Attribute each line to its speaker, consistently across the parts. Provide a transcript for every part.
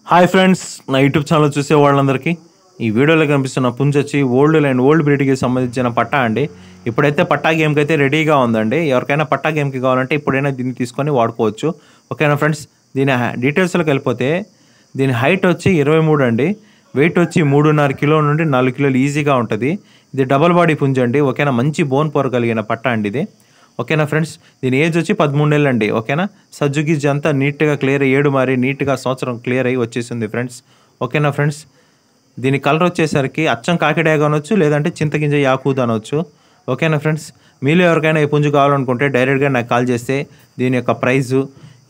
Speaker 1: Hi friends, నా YouTube channel చూసే వాళ్ళందరికీ ఈ వీడియోలో కనిపిస్తున్న పుంజ వచ్చి ఓల్డ్ బ్రీడ్కి సంబంధించిన పట్టా అండి. ఇప్పుడైతే పట్టా గేమ్కి అయితే రెడీగా ఉందండి. ఎవరికైనా పట్టా గేమ్కి కావాలంటే ఇప్పుడైనా దీన్ని తీసుకొని వాడుకోవచ్చు. ఓకేనా ఫ్రెండ్స్, దీని డీటెయిల్స్లోకి వెళ్ళిపోతే దీని హైట్ వచ్చి 23 అండి. వెయిట్ వచ్చి 3.5 కిలో నుండి 4 కిలోలు ఈజీగా ఉంటుంది. ఇది డబల్ బాడీ పుంజ అండి. ఓకేనా, మంచి బోన్ పవర్ కలిగిన పట్టా అండి ఇది. ఓకేనా ఫ్రెండ్స్, దీని ఏజ్ వచ్చి 13 ఏళ్ళు అండి. ఓకేనా, సజ్జు గిజ్జు అంతా నీట్గా క్లియర్ అయ్యి ఏడు మారి నీట్గా సంవత్సరం క్లియర్ అయ్యి వచ్చేసింది ఫ్రెండ్స్. ఓకేనా ఫ్రెండ్స్, దీని కలర్ వచ్చేసరికి అచ్చం కాకిడాగా అనొచ్చు, లేదంటే చింతగింజ యాకూద్ అనొచ్చు. ఓకేనా ఫ్రెండ్స్, మీలో ఎవరికైనా ఈ పుంజు కావాలనుకుంటే డైరెక్ట్గా నాకు కాల్ చేస్తే దీని యొక్క ప్రైజు,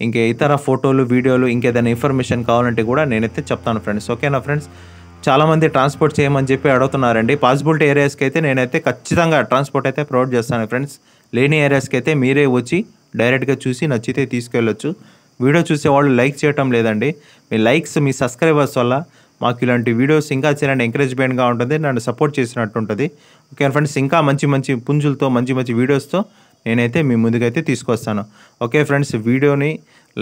Speaker 1: ఇంకా ఇతర ఫోటోలు, వీడియోలు, ఇంకేదైనా ఇన్ఫర్మేషన్ కావాలంటే కూడా నేనైతే చెప్తాను ఫ్రెండ్స్. ఓకేనా ఫ్రెండ్స్, చాలామంది ట్రాన్స్పోర్ట్ చేయమని చెప్పి అడుగుతున్నారండి. పాసిబిలిటీ ఏరియాస్కి అయితే నేనైతే ఖచ్చితంగా ట్రాన్స్పోర్ట్ అయితే ప్రొవైడ్ చేస్తాను ఫ్రెండ్స్. లేని ఏరియాస్కి అయితే మీరే వచ్చి డైరెక్ట్గా చూసి నచ్చితే తీసుకెళ్ళొచ్చు. వీడియో చూసేవాళ్ళు లైక్ చేయటం లేదండి. మీ లైక్స్, మీ సబ్స్క్రైబర్స్ వల్ల మాకు ఇలాంటి వీడియోస్ ఇంకా చేయాలని ఎంకరేజ్మెంట్గా ఉంటుంది, నన్ను సపోర్ట్ చేసినట్టు ఉంటుంది. ఓకే ఫ్రెండ్స్, ఇంకా మంచి పుంజులతో మంచి వీడియోస్తో నేనైతే మీ ముందుకైతే తీసుకొస్తాను. ఓకే ఫ్రెండ్స్, వీడియోని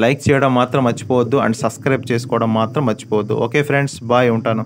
Speaker 1: లైక్ చేయడం మాత్రం మర్చిపోవద్దు అండ్ సబ్స్క్రైబ్ చేసుకోవడం మాత్రం మర్చిపోవద్దు. ఓకే ఫ్రెండ్స్, బాయ్, ఉంటాను.